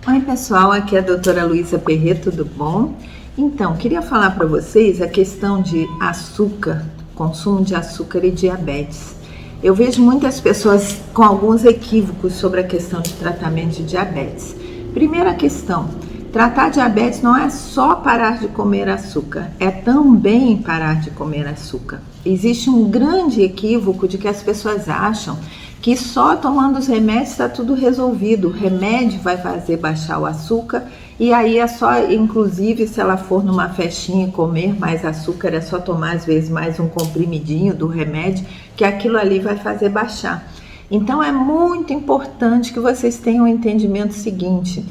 Oi pessoal, aqui é a doutora Luísa Perret, tudo bom? Então, queria falar para vocês a questão de açúcar, consumo de açúcar e diabetes. Eu vejo muitas pessoas com alguns equívocos sobre a questão de tratamento de diabetes. Primeira questão, tratar diabetes não é só parar de comer açúcar, é também parar de comer açúcar. Existe um grande equívoco de que as pessoas acham que só tomando os remédios está tudo resolvido. O remédio vai fazer baixar o açúcar e aí é só, inclusive, se ela for numa festinha comer mais açúcar, é só tomar às vezes mais um comprimidinho do remédio, que aquilo ali vai fazer baixar. Então é muito importante que vocês tenham o entendimento seguinte: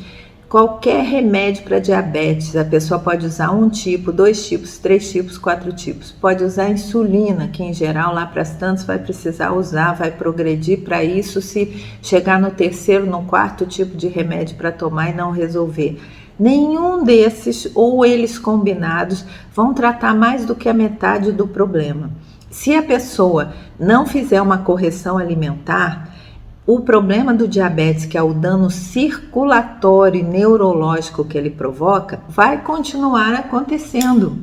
qualquer remédio para diabetes, a pessoa pode usar um tipo, 2 tipos, 3 tipos, 4 tipos. Pode usar insulina, que em geral lá para as tantas vai precisar usar, vai progredir para isso se chegar no 3º, no 4º tipo de remédio para tomar e não resolver. Nenhum desses, ou eles combinados, vão tratar mais do que a metade do problema. Se a pessoa não fizer uma correção alimentar, o problema do diabetes, que é o dano circulatório e neurológico que ele provoca, vai continuar acontecendo.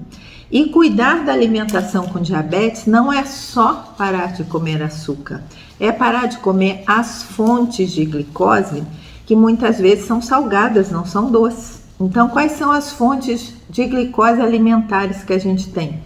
E cuidar da alimentação com diabetes não é só parar de comer açúcar, é parar de comer as fontes de glicose, que muitas vezes são salgadas, não são doces. Então, quais são as fontes de glicose alimentares que a gente tem?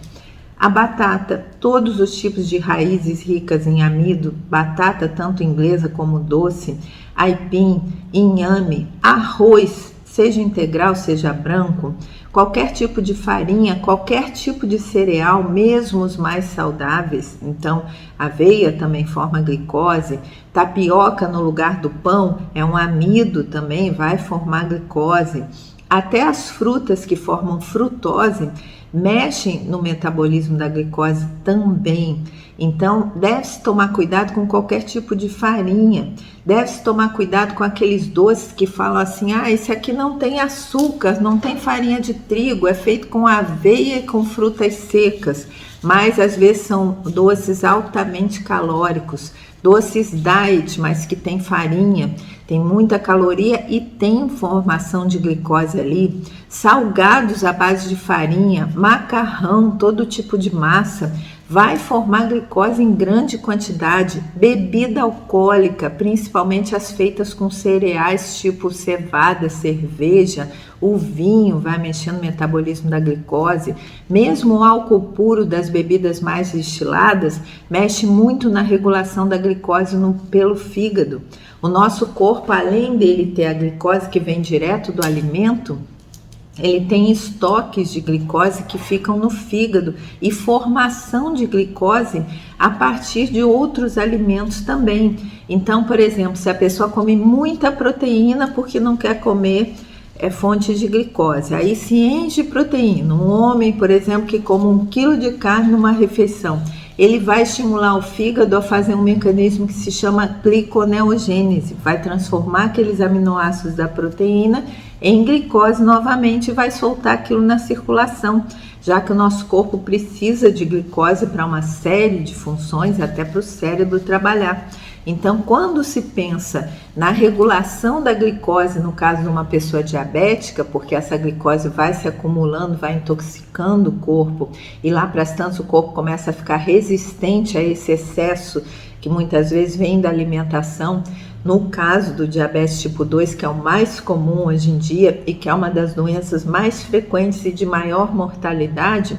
A batata, todos os tipos de raízes ricas em amido, batata tanto inglesa como doce, aipim, inhame, arroz, seja integral, seja branco, qualquer tipo de farinha, qualquer tipo de cereal, mesmo os mais saudáveis. Então, aveia também forma glicose, tapioca no lugar do pão é um amido também, vai formar glicose. Até as frutas que formam frutose mexem no metabolismo da glicose também. Então, deve-se tomar cuidado com qualquer tipo de farinha. Deve-se tomar cuidado com aqueles doces que falam assim: esse aqui não tem açúcar, não tem farinha de trigo, é feito com aveia e com frutas secas. Mas às vezes são doces altamente calóricos, doces diet, mas que tem farinha, tem muita caloria e tem formação de glicose ali. Salgados à base de farinha, macarrão, todo tipo de massa, vai formar glicose em grande quantidade. Bebida alcoólica, principalmente as feitas com cereais tipo cevada, cerveja, o vinho vai mexer no metabolismo da glicose. Mesmo o álcool puro das bebidas mais destiladas mexe muito na regulação da glicose pelo fígado. O nosso corpo, além dele ter a glicose que vem direto do alimento, ele tem estoques de glicose que ficam no fígado e formação de glicose a partir de outros alimentos também. Então, por exemplo, se a pessoa come muita proteína porque não quer comer fonte de glicose, aí se enche de proteína. Um homem, por exemplo, que come 1 quilo de carne numa refeição, ele vai estimular o fígado a fazer um mecanismo que se chama gliconeogênese, vai transformar aqueles aminoácidos da proteína em glicose novamente e vai soltar aquilo na circulação, já que o nosso corpo precisa de glicose para uma série de funções, até para o cérebro trabalhar. Então, quando se pensa na regulação da glicose, no caso de uma pessoa diabética, porque essa glicose vai se acumulando, vai intoxicando o corpo, e lá para as tantas o corpo começa a ficar resistente a esse excesso que muitas vezes vem da alimentação. No caso do diabetes tipo 2, que é o mais comum hoje em dia e que é uma das doenças mais frequentes e de maior mortalidade,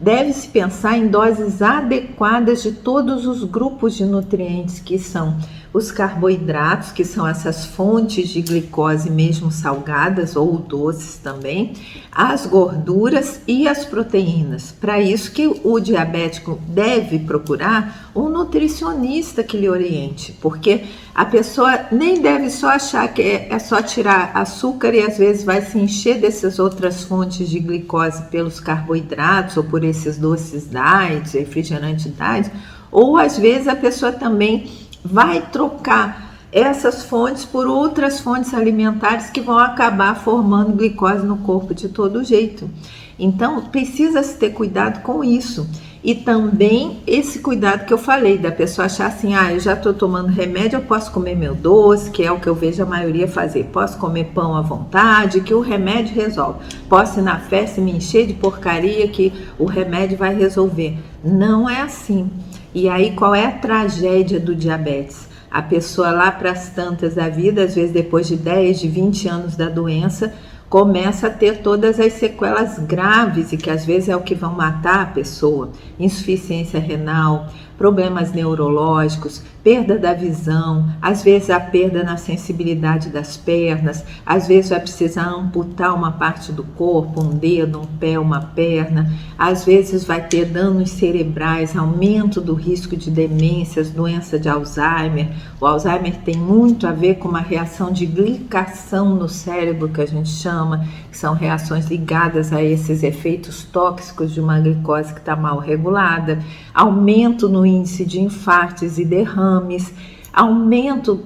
deve-se pensar em doses adequadas de todos os grupos de nutrientes, que são os carboidratos, que são essas fontes de glicose mesmo salgadas ou doces também, as gorduras e as proteínas. Para isso que o diabético deve procurar um nutricionista que lhe oriente, porque a pessoa nem deve só achar que é só tirar açúcar e às vezes vai se encher dessas outras fontes de glicose pelos carboidratos ou por esses doces diet, refrigerante diet, ou às vezes a pessoa também vai trocar essas fontes por outras fontes alimentares que vão acabar formando glicose no corpo de todo jeito. Então, precisa-se ter cuidado com isso. E também esse cuidado que eu falei, da pessoa achar assim, eu já estou tomando remédio, eu posso comer meu doce, que é o que eu vejo a maioria fazer. Posso comer pão à vontade, que o remédio resolve. Posso ir na festa e me encher de porcaria, que o remédio vai resolver. Não é assim. E aí, qual é a tragédia do diabetes? A pessoa lá para as tantas da vida, às vezes depois de 10, de 20 anos da doença, começa a ter todas as sequelas graves e que às vezes é o que vão matar a pessoa. Insuficiência renal, problemas neurológicos, perda da visão, às vezes a perda na sensibilidade das pernas, às vezes vai precisar amputar uma parte do corpo, um dedo, um pé, uma perna, às vezes vai ter danos cerebrais, aumento do risco de demências, doença de Alzheimer. O Alzheimer tem muito a ver com uma reação de glicação no cérebro, que a gente chama, que são reações ligadas a esses efeitos tóxicos de uma glicose que está mal regulada, aumento no índice de infartos e derrames, aumento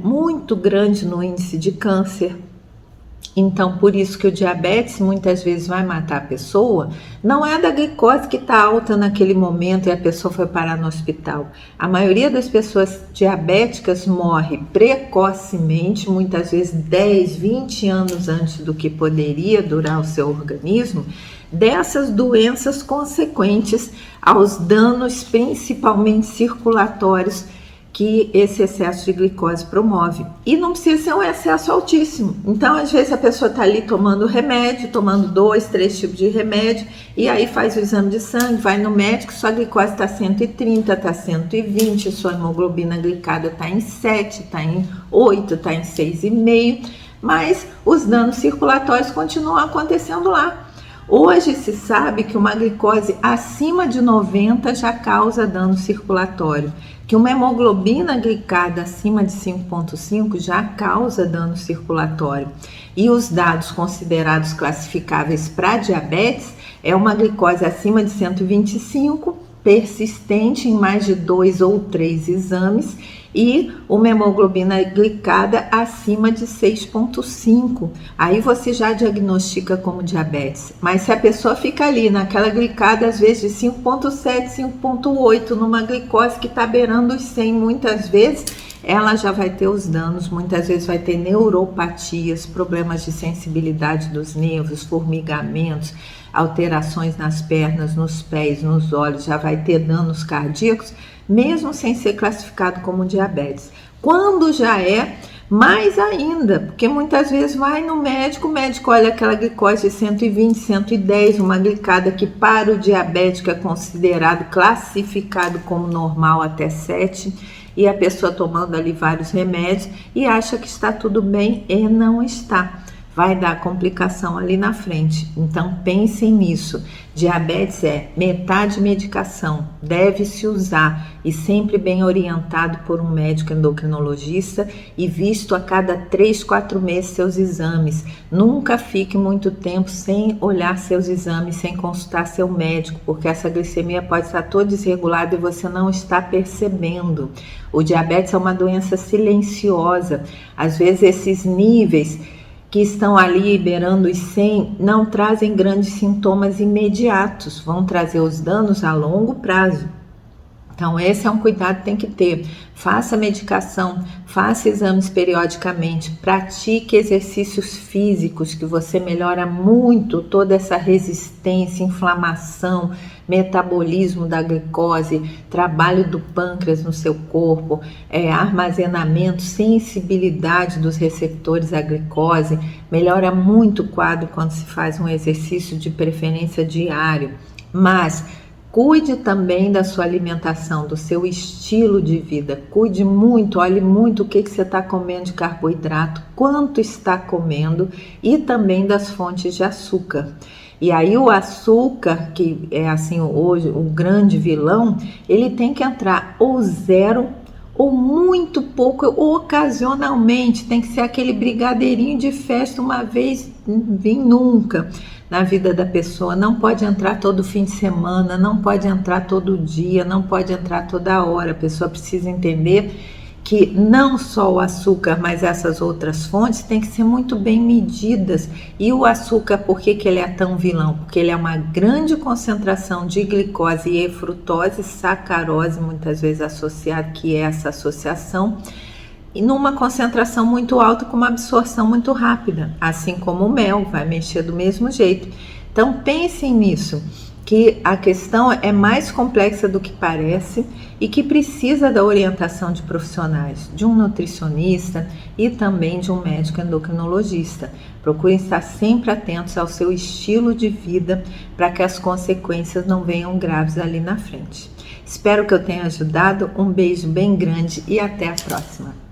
muito grande no índice de câncer. Então, por isso que o diabetes muitas vezes vai matar a pessoa, não é da glicose que está alta naquele momento e a pessoa foi parar no hospital. A maioria das pessoas diabéticas morre precocemente, muitas vezes 10, 20 anos antes do que poderia durar o seu organismo, dessas doenças consequentes aos danos principalmente circulatórios que esse excesso de glicose promove. E não precisa ser um excesso altíssimo. Então, às vezes, a pessoa está ali tomando remédio, tomando 2, 3 tipos de remédio, e aí faz o exame de sangue, vai no médico, sua glicose está 130, está 120, sua hemoglobina glicada está em 7, está em 8, está em 6,5, mas os danos circulatórios continuam acontecendo lá. Hoje se sabe que uma glicose acima de 90 já causa dano circulatório, que uma hemoglobina glicada acima de 5,5 já causa dano circulatório. E os dados considerados classificáveis para diabetes é uma glicose acima de 125, persistente em mais de 2 ou 3 exames, e uma hemoglobina glicada acima de 6,5. Aí você já diagnostica como diabetes. Mas se a pessoa fica ali naquela glicada, às vezes de 5,7, 5,8, numa glicose que está beirando os 100, muitas vezes, ela já vai ter os danos, muitas vezes vai ter neuropatias, problemas de sensibilidade dos nervos, formigamentos, alterações nas pernas, nos pés, nos olhos, já vai ter danos cardíacos, mesmo sem ser classificado como diabetes. Quando já é, mais ainda, porque muitas vezes vai no médico, o médico olha aquela glicose de 120, 110, uma glicada que para o diabético é considerado, classificado como normal até 7, e a pessoa tomando ali vários remédios e acha que está tudo bem e não está. Vai dar complicação ali na frente. Então pensem nisso. Diabetes é metade medicação, deve-se usar e sempre bem orientado por um médico endocrinologista e visto a cada 3, 4 meses seus exames. Nunca fique muito tempo sem olhar seus exames, sem consultar seu médico, porque essa glicemia pode estar toda desregulada e você não está percebendo. O diabetes é uma doença silenciosa. Às vezes esses níveis que estão ali beirando os 100 não trazem grandes sintomas imediatos, vão trazer os danos a longo prazo. Então esse é um cuidado que tem que ter. Faça medicação, faça exames periodicamente, pratique exercícios físicos que você melhora muito toda essa resistência, inflamação, metabolismo da glicose, trabalho do pâncreas no seu corpo, armazenamento, sensibilidade dos receptores à glicose, melhora muito o quadro quando se faz um exercício de preferência diário, mas cuide também da sua alimentação, do seu estilo de vida, cuide muito, olhe muito o que você está comendo de carboidrato, quanto está comendo e também das fontes de açúcar. E aí o açúcar, que é assim hoje o grande vilão, ele tem que entrar ou zero ou muito pouco, ou ocasionalmente, tem que ser aquele brigadeirinho de festa uma vez, vim nunca na vida da pessoa. Não pode entrar todo fim de semana, não pode entrar todo dia, não pode entrar toda hora. A pessoa precisa entender que não só o açúcar, mas essas outras fontes têm que ser muito bem medidas. E o açúcar, por que ele é tão vilão? Porque ele é uma grande concentração de glicose e frutose, sacarose, muitas vezes associado, que é essa associação, e numa concentração muito alta com uma absorção muito rápida, assim como o mel vai mexer do mesmo jeito. Então pensem nisso, que a questão é mais complexa do que parece e que precisa da orientação de profissionais, de um nutricionista e também de um médico endocrinologista. Procurem estar sempre atentos ao seu estilo de vida para que as consequências não venham graves ali na frente. Espero que eu tenha ajudado, um beijo bem grande e até a próxima.